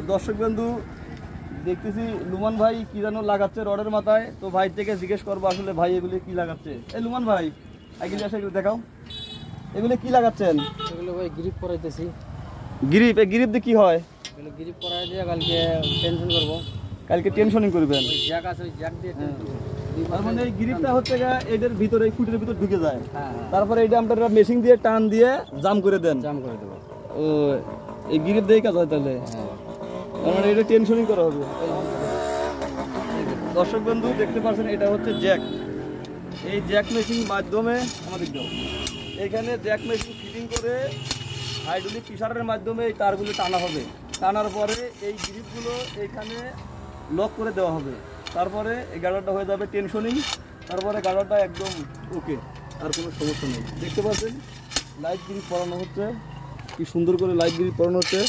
দর্শক বন্ধু দেখতেছি লুমান ভাই কি যেন লাগাচ্ছে রডের মাথায়। তো ভাই থেকে জিজ্ঞেস করবো আসলে ভাই এগুলি কি লাগাচ্ছে। এই লুমান ভাই এগুলি আসে এগুলো দেখাও, এগুলি কি লাগাচ্ছেন? এগুলো ভাই গ্রিপ করাইতেছি। গ্রিপ? এই গ্রিপ দিয়ে কি হয়? এগুলো গ্রিপ করাই দিয়ে কালকে টেনশন করবো। কালকে টেনশনিং করবেন? ওই জ্যাক আছে, ওই জ্যাক দিয়ে তার মানে এই গ্রিপটা হচ্ছে এদের ভিতরে এই ফুটের ভিতর ঢুকে যায়। হ্যাঁ। তারপরে এইটা আমরা মেশিন দিয়ে টান দিয়ে জাম করে দেন। জাম করে দেবো। ও এই গ্রিপ দিয়েই কাজ হয় তাহলে? তার মানে এটা টেনশনিং করা হবে। দর্শক বন্ধু দেখতে পাচ্ছেন এটা হচ্ছে জ্যাক। এই জ্যাক মেশিন মাধ্যমে আমাদের এখানে জ্যাক মেশিন ফিটিং করে হাইড্রোলিক প্রেসারের মাধ্যমে এই তারগুলো টানা হবে। টানার পরে এই গ্রিপগুলো এইখানে লক করে দেওয়া হবে। তারপরে এই গাড়াটা হয়ে যাবে টেনশনিং। তারপরে গাড়াটা একদম ওকে, আর কোনো সমস্যা নেই। দেখতে পাচ্ছেন লাইট গ্রিপ পরানো হচ্ছে, কি সুন্দর করে লাইট গ্রিপ পরানো হচ্ছে।